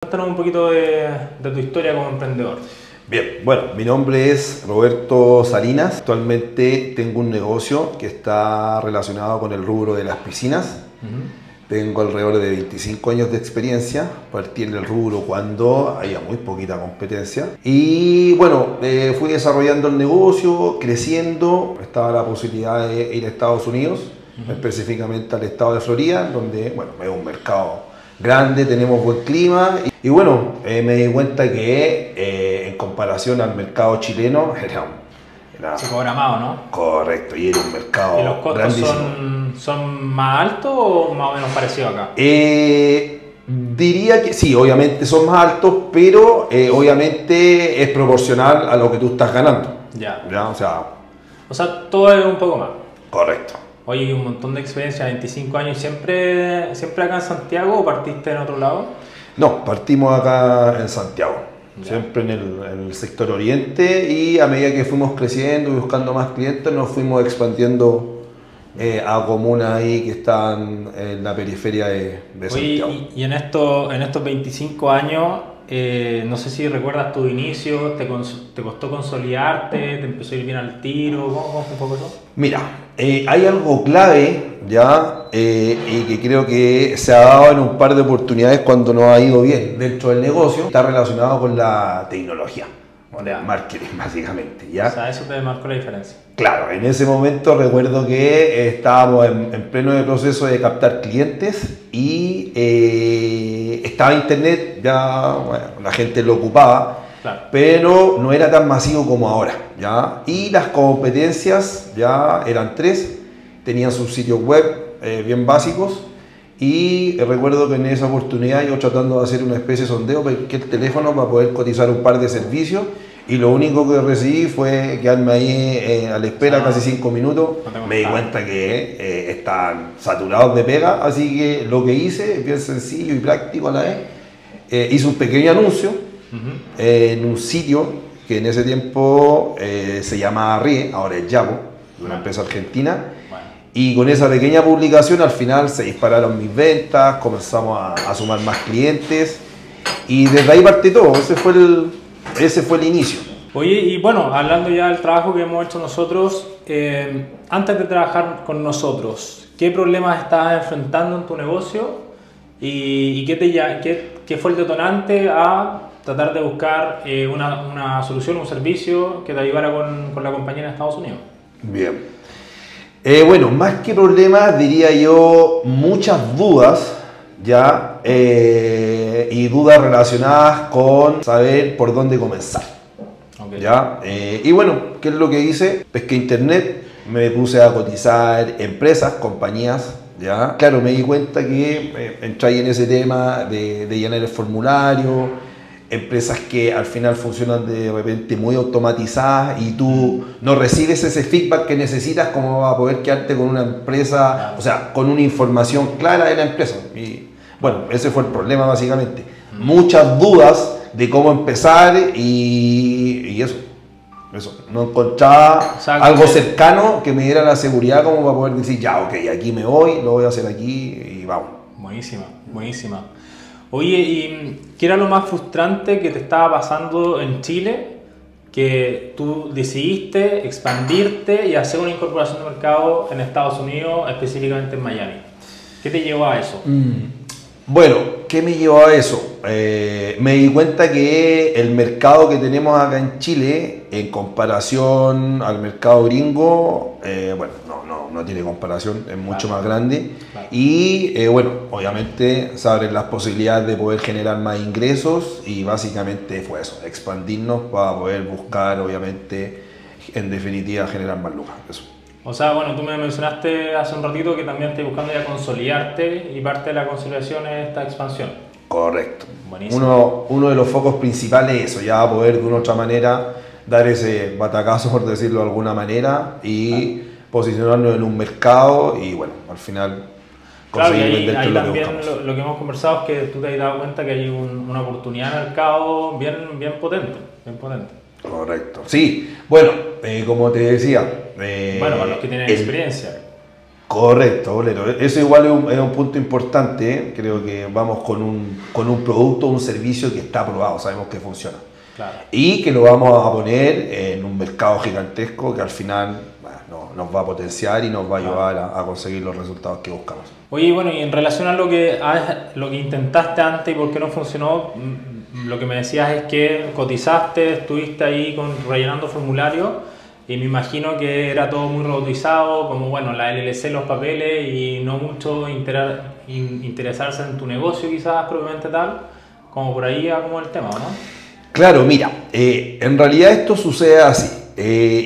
Cuéntanos un poquito de tu historia como emprendedor. Bien, bueno, mi nombre es Roberto Salinas. Actualmente tengo un negocio que está relacionado con el rubro de las piscinas. Tengo alrededor de 25 años de experiencia. Partí en el rubro cuando había muy poquita competencia. Y bueno, fui desarrollando el negocio, creciendo. Estaba la posibilidad de ir a Estados Unidos, específicamente al estado de Florida, donde bueno, es un mercado grande, tenemos buen clima. Y bueno, me di cuenta que en comparación al mercado chileno era Se cobra más, ¿o no? correcto, y era un mercado ¿Y los costos grandísimo. son más altos o más o menos parecidos acá? Diría que sí, obviamente son más altos, pero obviamente es proporcional a lo que tú estás ganando. Ya. ¿Ya? O sea, todo es un poco más. Correcto. Oye, un montón de experiencia, 25 años, ¿siempre acá en Santiago o partiste en otro lado? No, partimos acá en Santiago, Ya. siempre en el sector oriente, y a medida que fuimos creciendo y buscando más clientes nos fuimos expandiendo a comunas ahí que están en la periferia de Santiago. Oye, y en estos 25 años, no sé si recuerdas tu inicio, ¿te costó consolidarte? ¿Te empezó a ir bien al tiro? ¿Cómo fue un poco eso? Mira, hay algo clave ya y que creo que se ha dado en un par de oportunidades cuando nos ha ido bien dentro del negocio. Está relacionado con la tecnología, con el marketing básicamente, ¿ya? O sea, eso te marcó la diferencia. Claro, en ese momento recuerdo que estábamos en pleno de proceso de captar clientes y estaba internet, ya bueno, la gente lo ocupaba. Claro. Pero no era tan masivo como ahora, ¿ya? Y las competencias ya eran tres, tenían sus sitios web bien básicos, y recuerdo que en esa oportunidad yo tratando de hacer una especie de sondeo para el teléfono para poder cotizar un par de servicios, y lo único que recibí fue quedarme ahí a la espera casi 5 minutos. Me di cuenta que estaban saturados de pega, así que lo que hice, bien sencillo y práctico a la vez, hice un pequeño anuncio en un sitio que en ese tiempo se llamaba RIE, ahora es Yapo, una empresa argentina. Bueno. Y con esa pequeña publicación al final se dispararon mis ventas, comenzamos a sumar más clientes y desde ahí parte todo. Ese fue el inicio. Oye, y bueno, hablando ya del trabajo que hemos hecho nosotros, antes de trabajar con nosotros, ¿qué problemas estabas enfrentando en tu negocio y qué fue el detonante a tratar de buscar una solución, un servicio que te ayudara con la compañía en Estados Unidos? Bien. Bueno, más que problemas, diría yo, muchas dudas, ¿ya? Y dudas relacionadas con saber por dónde comenzar, Okay. ¿ya? Y bueno, ¿qué es lo que hice? Pesqué internet, me puse a cotizar empresas, compañías, ¿ya? Claro, me di cuenta que entré ahí en ese tema de llenar el formulario, empresas que al final funcionan de repente muy automatizadas y tú no recibes ese feedback que necesitas como para poder quedarte con una empresa, o sea, con una información clara de la empresa. Y bueno, ese fue el problema básicamente. Muchas dudas de cómo empezar y eso. No encontraba algo cercano que me diera la seguridad como para poder decir, ya, ok, aquí me voy, lo voy a hacer aquí y vamos. Buenísima, buenísima. Oye, ¿y qué era lo más frustrante que te estaba pasando en Chile? Que tú decidiste expandirte y hacer una incorporación de mercado en Estados Unidos, específicamente en Miami. ¿Qué te llevó a eso? Bueno, ¿qué me llevó a eso? Me di cuenta que el mercado que tenemos acá en Chile, en comparación al mercado gringo, bueno, no tiene comparación, es mucho más grande. Claro. Y bueno, obviamente se abren las posibilidades de poder generar más ingresos y básicamente fue eso, expandirnos para poder buscar, obviamente, en definitiva, generar más lucas. Eso. O sea, bueno, tú me mencionaste hace un ratito que también estás buscando ya consolidarte y parte de la consolidación es esta expansión. Correcto. Buenísimo. Uno de los focos principales es eso, ya poder de una u otra manera dar ese batacazo, por decirlo de alguna manera, y posicionarnos en un mercado y bueno, al final Claro, y conseguir ahí venderte lo que también buscamos. lo que hemos conversado es que tú te has dado cuenta que hay una oportunidad de mercado bien potente, bien potente. Correcto. Sí, bueno, como te decía, Bueno, para los que tienen experiencia. Correcto, bolero. Eso igual es un punto importante, ¿eh? Creo que vamos con un producto o un servicio que está probado, sabemos que funciona. Claro. Y que lo vamos a poner en un mercado gigantesco que al final nos va a potenciar y nos va a ayudar a conseguir los resultados que buscamos. Oye, bueno, y en relación a lo que intentaste antes y por qué no funcionó, lo que me decías es que cotizaste, estuviste ahí rellenando formularios y me imagino que era todo muy robotizado, como bueno, la LLC, los papeles y no mucho interesarse en tu negocio quizás propiamente tal, como por ahí va como el tema, ¿no? Claro, mira, en realidad esto sucede así.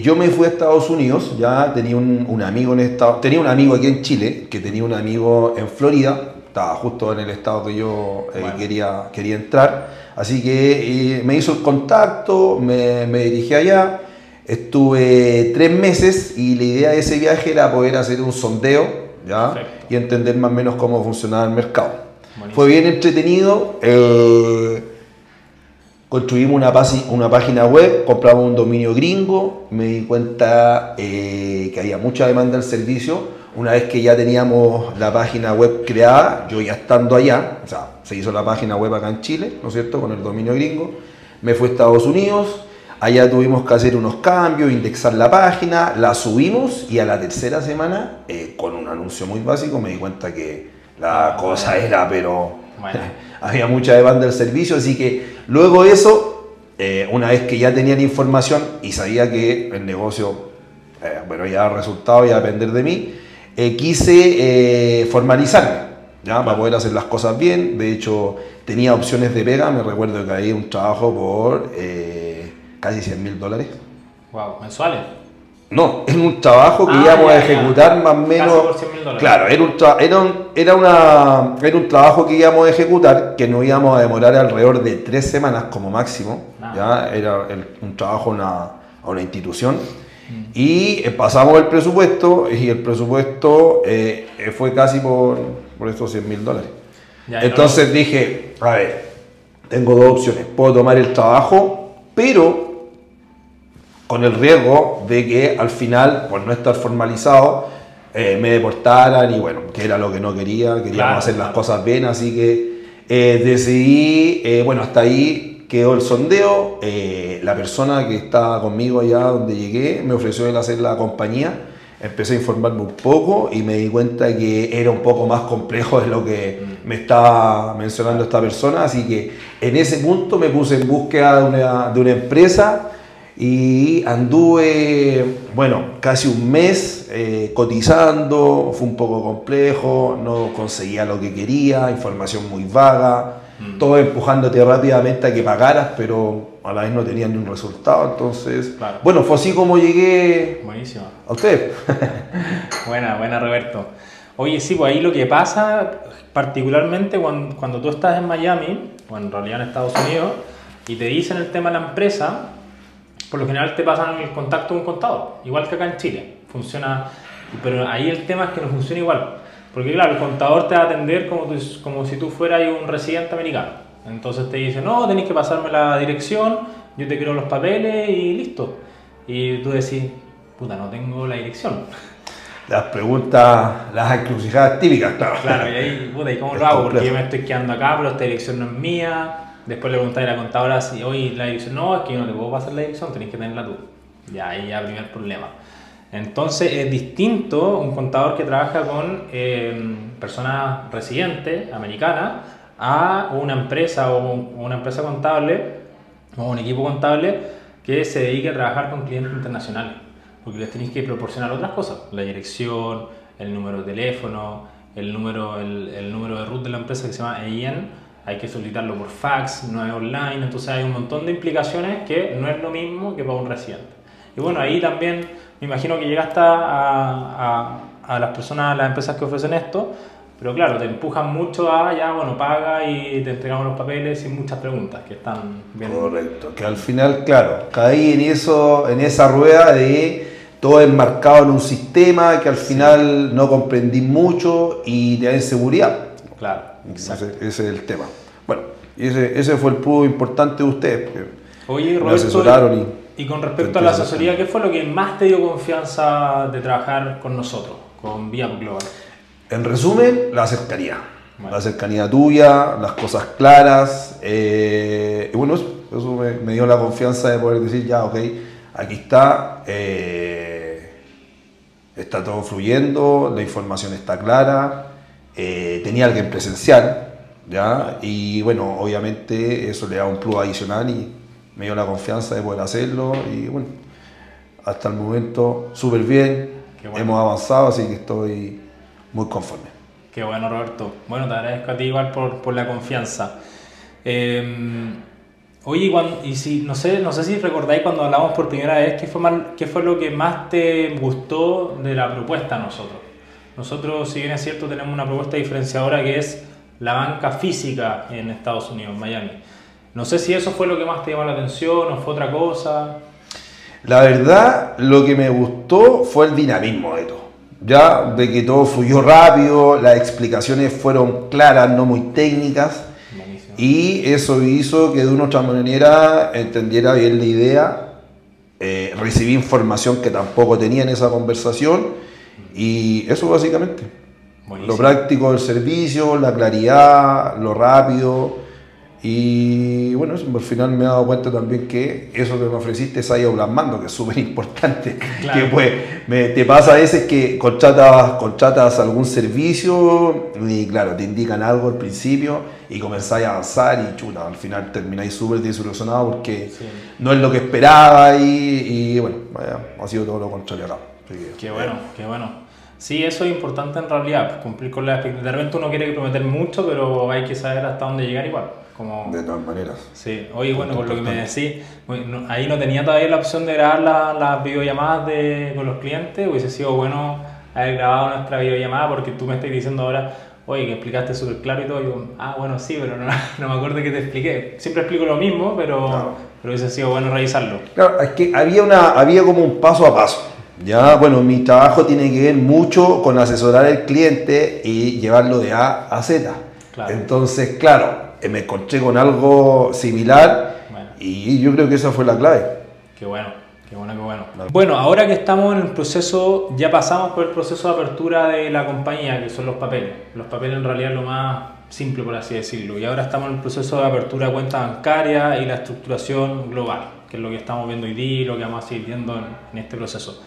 Yo me fui a Estados Unidos, ya tenía un amigo tenía un amigo aquí en Chile, que tenía un amigo en Florida, estaba justo en el estado que yo quería entrar, así que me hizo el contacto, me dirigí allá, estuve 3 meses y la idea de ese viaje era poder hacer un sondeo, ¿ya? Y entender más o menos cómo funcionaba el mercado. Buenísimo. Fue bien entretenido. Construimos una página web, compramos un dominio gringo, me di cuenta que había mucha demanda del servicio. Una vez que ya teníamos la página web creada, yo ya estando allá, o sea, se hizo la página web acá en Chile, ¿no es cierto?, con el dominio gringo, me fui a Estados Unidos, allá tuvimos que hacer unos cambios, indexar la página, la subimos y a la tercera semana, con un anuncio muy básico, me di cuenta que la cosa era, pero... Bueno. Había mucha demanda del servicio, así que luego de eso, una vez que ya tenían información y sabía que el negocio, bueno, ya el resultado iba a depender de mí, quise formalizarme, ¿ya? Para poder hacer las cosas bien. De hecho, tenía opciones de pega, me recuerdo que había un trabajo por casi $100.000. Wow, ¿mensuales? No, es un trabajo que íbamos a ejecutar más o menos. Casi por $100.000. Claro, era un trabajo que íbamos a ejecutar, que nos íbamos a demorar alrededor de 3 semanas como máximo. ¿Ya? Era un trabajo a una institución. Y pasamos el presupuesto, y el presupuesto fue casi por estos $100.000. Entonces dije, a ver, tengo 2 opciones. Puedo tomar el trabajo, pero con el riesgo de que al final, por no estar formalizado, me deportaran y bueno, que era lo que no queríamos hacer las cosas bien, así que decidí, bueno, hasta ahí quedó el sondeo. La persona que estaba conmigo allá donde llegué me ofreció el hacer la compañía, empecé a informarme un poco y me di cuenta que era un poco más complejo de lo que me estaba mencionando esta persona, así que en ese punto me puse en búsqueda de una empresa. Y anduve, bueno, casi un mes cotizando, fue un poco complejo, no conseguía lo que quería, información muy vaga, todo empujándote rápidamente a que pagaras, pero a la vez no tenía ni un resultado, entonces, bueno, fue así como llegué. Buenísimo. A usted. Buena Roberto. Oye, sí, pues ahí lo que pasa, particularmente cuando tú estás en Miami, o en realidad en Estados Unidos, y te dicen el tema de la empresa, por lo general te pasan el contacto de un contador, igual que acá en Chile. Funciona, pero ahí el tema es que no funciona igual. Porque claro, el contador te va a atender como si tú fueras un residente americano. Entonces te dice, no, tenés que pasarme la dirección, yo te creo los papeles y listo. Y tú decís, puta, no tengo la dirección. Las preguntas, las encrucijadas típicas, claro. Claro, y ahí, puta, ¿y cómo lo hago? Porque yo me estoy quedando acá, pero esta dirección no es mía. Después le preguntáis a la contadora si hoy la dirección, no, es que yo no te puedo pasar la dirección, tenés que tenerla tú. Ya, ahí ya primer problema. Entonces es distinto un contador que trabaja con personas residentes, americanas, a una empresa o una empresa contable o un equipo contable que se dedique a trabajar con clientes internacionales. Porque les tenéis que proporcionar otras cosas, la dirección, el número de teléfono, el número de root de la empresa que se llama EIN. Hay que solicitarlo por fax, no es online, entonces hay un montón de implicaciones que no es lo mismo que para un residente. Y bueno, ahí también me imagino que llegaste a las personas, a las empresas que ofrecen esto, pero claro, te empujan mucho a ya, bueno, paga y te entregamos los papeles sin muchas preguntas que están bien. Correcto, que al final, claro, caí en esa rueda de todo enmarcado en un sistema que al final no comprendí mucho y te da inseguridad. Claro, exacto. Ese es el tema. Bueno, ese fue el punto importante de ustedes. Oye, Roberto, y con respecto a la asesoría, ¿qué fue lo que más te dio confianza de trabajar con nosotros? con Vía Global? En resumen, la cercanía. Bueno. La cercanía tuya, las cosas claras. Y bueno, eso me dio la confianza de poder decir, ya, ok, aquí está. Está todo fluyendo, la información está clara. Tenía alguien presencial, ¿ya? Y bueno, obviamente eso le da un plus adicional y me dio la confianza de poder hacerlo. Y bueno, hasta el momento súper bien. Qué bueno. Hemos avanzado, así que estoy muy conforme. Qué bueno, Roberto. Bueno, te agradezco a ti igual por la confianza. Oye, y si, no sé si recordáis cuando hablamos por primera vez, ¿qué fue lo que más te gustó de la propuesta a nosotros? Nosotros, si bien es cierto, tenemos una propuesta diferenciadora que es la banca física en Estados Unidos, en Miami. No sé si eso fue lo que más te llamó la atención o fue otra cosa. La verdad, lo que me gustó fue el dinamismo de todo. Ya, de que todo fluyó rápido, las explicaciones fueron claras, no muy técnicas. Buenísimo. Y eso hizo que de una u otra manera entendiera bien la idea. Recibí información que tampoco tenía en esa conversación. Y eso básicamente. Buenísimo. Lo práctico del servicio, la claridad, lo rápido. Y bueno, al final me he dado cuenta también que eso que me ofreciste se ha ido plasmando, que es súper importante. Claro. Que pues te pasa a veces que contratas algún servicio y claro, te indican algo al principio y comenzáis a avanzar y chuta, al final termináis súper desilusionados porque Sí. no es lo que esperaba y bueno, ha sido todo lo contrario acá. Así que, Qué bueno, qué bueno. Sí, eso es importante en realidad, cumplir con las expectativas. De repente uno quiere prometer mucho, pero hay que saber hasta dónde llegar igual. Como... de todas maneras. Sí, oye, bueno, por lo que me decís, ahí no tenía todavía la opción de grabar las videollamadas con los clientes. Hubiese sido bueno haber grabado nuestra videollamada porque tú me estás diciendo ahora, oye, que explicaste súper claro y todo. Y yo, bueno, sí, pero no me acuerdo que te expliqué. Siempre explico lo mismo, pero hubiese sido bueno revisarlo. Claro, es que había como un paso a paso. Ya, bueno, mi trabajo tiene que ver mucho con asesorar al cliente y llevarlo de A a Z. Claro. Entonces, claro, me encontré con algo similar y yo creo que esa fue la clave. Qué bueno, qué bueno, qué bueno. Bueno, ahora que estamos en el proceso, ya pasamos por el proceso de apertura de la compañía, que son los papeles. Los papeles en realidad es lo más simple, por así decirlo. Y ahora estamos en el proceso de apertura de cuenta bancaria y la estructuración global, que es lo que estamos viendo hoy día y lo que vamos a seguir viendo en este proceso.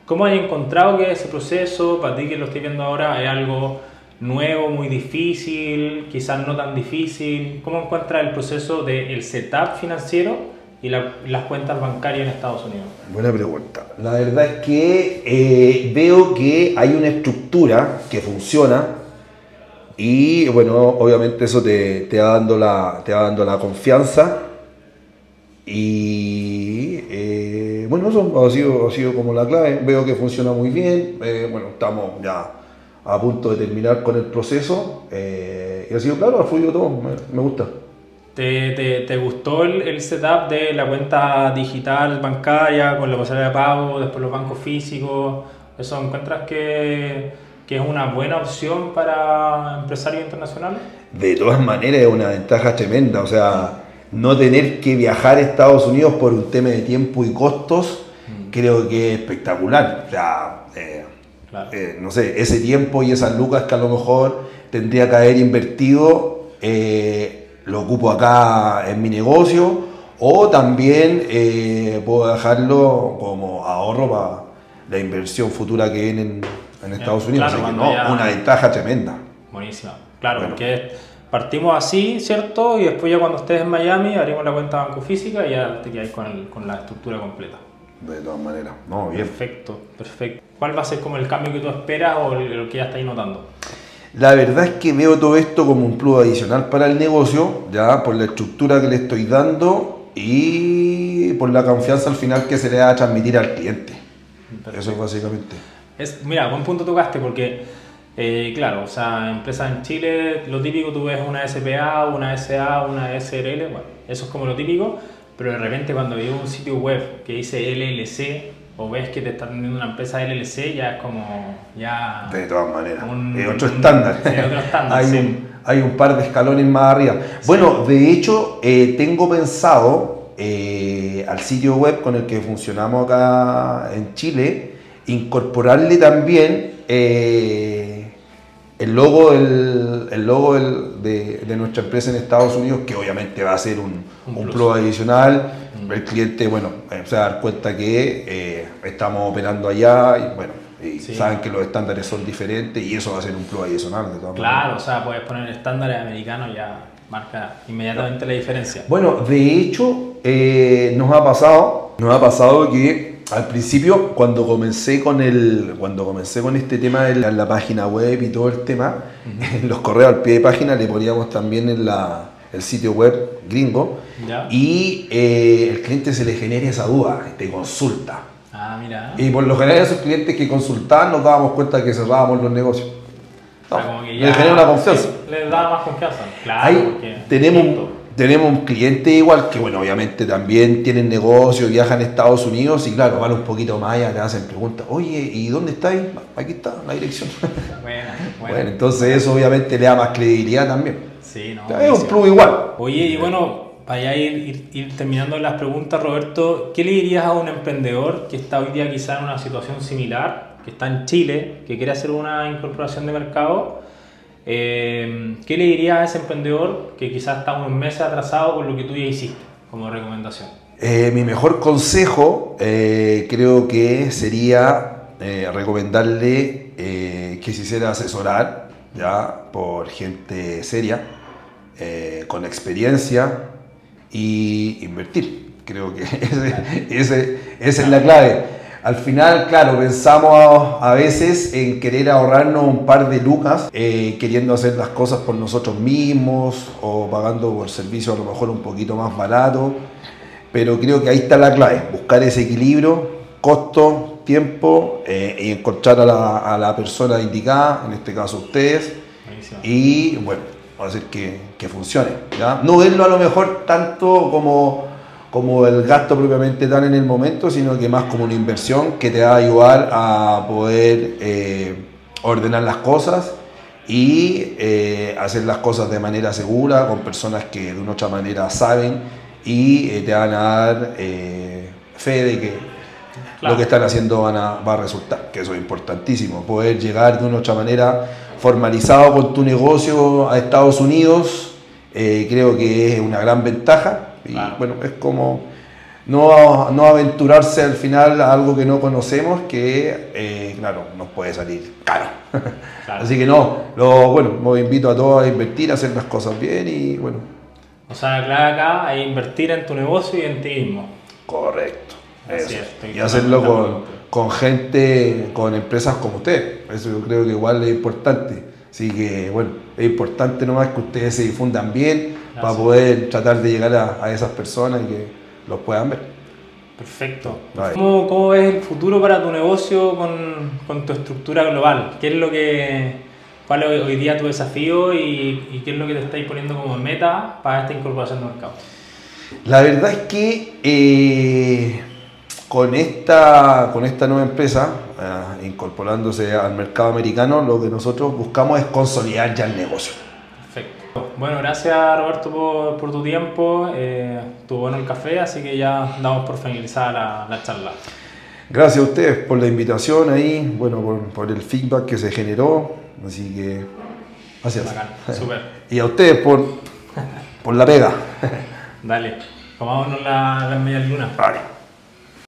¿Cómo has encontrado que ese proceso, para ti que lo estoy viendo ahora, es algo nuevo, muy difícil, quizás no tan difícil? ¿Cómo encuentras el proceso del setup financiero y las cuentas bancarias en Estados Unidos? Buena pregunta. La verdad es que veo que hay una estructura que funciona y bueno, obviamente eso te va dando la confianza y bueno, eso ha sido como la clave. Veo que funciona muy bien. Bueno, estamos ya a punto de terminar con el proceso y ha sido claro, ha fluido todo, me gusta. ¿Te gustó el setup de la cuenta digital bancaria con la pasarela de pago, después los bancos físicos? ¿Eso encuentras que es una buena opción para empresarios internacionales? De todas maneras es una ventaja tremenda, o sea, no tener que viajar a Estados Unidos por un tema de tiempo y costos, creo que es espectacular. O sea, Claro. no sé, ese tiempo y esas lucas que a lo mejor tendría que haber invertido, lo ocupo acá en mi negocio o también puedo dejarlo como ahorro para la inversión futura que viene en Estados Unidos. Claro, así que cuando no, ya... una ventaja tremenda. Buenísima. Claro, Bueno. porque partimos así, ¿cierto? Y después ya cuando estés en Miami abrimos la cuenta banco física y ya te quedas con la estructura completa. De todas maneras, no, bien. Perfecto, perfecto. ¿Cuál va a ser como el cambio que tú esperas o el que ya estáis notando? La verdad es que veo todo esto como un plus adicional para el negocio, ya por la estructura que le estoy dando y por la confianza al final que se le va a transmitir al cliente. Perfecto. Eso es básicamente. Mira, buen punto tocaste porque, claro, o sea, empresas en Chile, lo típico tú ves una SPA, una SA, una SRL, bueno, eso es como lo típico, pero de repente cuando veo un sitio web que dice LLC o ves que te está vendiendo una empresa LLC, ya es como, ya... De todas maneras, es otro otro estándar. estándar, sí. Hay un par de escalones más arriba. Bueno, de hecho, tengo pensado al sitio web con el que funcionamos acá en Chile, incorporarle también el logo, de nuestra empresa en Estados Unidos, que obviamente va a ser un plus adicional. El cliente, bueno, se va a dar cuenta que estamos operando allá y bueno, saben que los estándares son diferentes y eso va a ser un plus adicional de todas maneras. O sea, puedes poner estándares americanos, ya marca inmediatamente la diferencia. Bueno, de hecho, nos ha pasado que al principio, cuando comencé con este tema de la página web y todo el tema, en los correos al pie de página le poníamos también en el sitio web gringo, y el cliente se le genera esa duda, te consulta. Ah, mira. Y por lo general esos clientes que consultaban nos dábamos cuenta que cerrábamos los negocios. No, les genera una confianza. Les da más confianza. Claro. Ahí tenemos un cliente igual que, bueno, obviamente también tienen negocio, viajan a Estados Unidos y claro, van un poquito más allá, te hacen preguntas, oye, ¿y dónde estáis? Aquí está, la dirección. Bueno, entonces eso obviamente le da más credibilidad también. Sí, no. Es un plus igual. Oye, y bueno, para ya ir terminando las preguntas, Roberto, ¿qué le dirías a un emprendedor que está hoy día quizá en una situación similar, que está en Chile, que quiere hacer una incorporación de mercado? ¿Qué le dirías a ese emprendedor que quizás está unos meses atrasado con lo que tú ya hiciste como recomendación? Mi mejor consejo creo que sería recomendarle que se hiciera asesorar ya por gente seria, con experiencia, y invertir. Creo que esa es la clave. Al final, claro, pensamos a veces en querer ahorrarnos un par de lucas, queriendo hacer las cosas por nosotros mismos o pagando por servicio a lo mejor un poquito más barato, pero creo que ahí está la clave, buscar ese equilibrio, costo, tiempo, y encontrar a la persona indicada, en este caso ustedes. Buenísimo. Y bueno, hacer que funcione, ¿ya? No verlo a lo mejor tanto como el gasto propiamente tal en el momento, sino que más como una inversión que te va a ayudar a poder ordenar las cosas y hacer las cosas de manera segura, con personas que de una otra manera saben y te van a dar fe de que lo que están haciendo va a resultar, que eso es importantísimo, poder llegar de una otra manera formalizado con tu negocio a Estados Unidos, creo que es una gran ventaja. Y bueno, es como no aventurarse al final a algo que no conocemos, que claro, nos puede salir caro. Claro. Así que los invito a todos a invertir, a hacer las cosas bien y bueno. O sea, la clave acá es invertir en tu negocio y en ti mismo. Correcto. Eso. Y hacerlo con gente, con empresas como usted. Eso yo creo que igual es importante. Así que bueno, es importante nomás que ustedes se difundan bien. Gracias. Para poder tratar de llegar a esas personas y que los puedan ver. Perfecto. ¿Cómo ves el futuro para tu negocio con tu estructura global? ¿Cuál es hoy día tu desafío y qué es lo que te estáis poniendo como meta para esta incorporación de mercado? La verdad es que con esta nueva empresa, incorporándose al mercado americano, lo que nosotros buscamos es consolidar ya el negocio. Perfecto. Bueno, gracias Roberto por tu tiempo, estuvo bueno el café, así que ya damos por finalizada la charla. Gracias a ustedes por la invitación ahí, bueno, por el feedback que se generó, así que gracias. Bacán, súper. Y a ustedes por la pega. Dale, comámonos las medias lunas. Vale.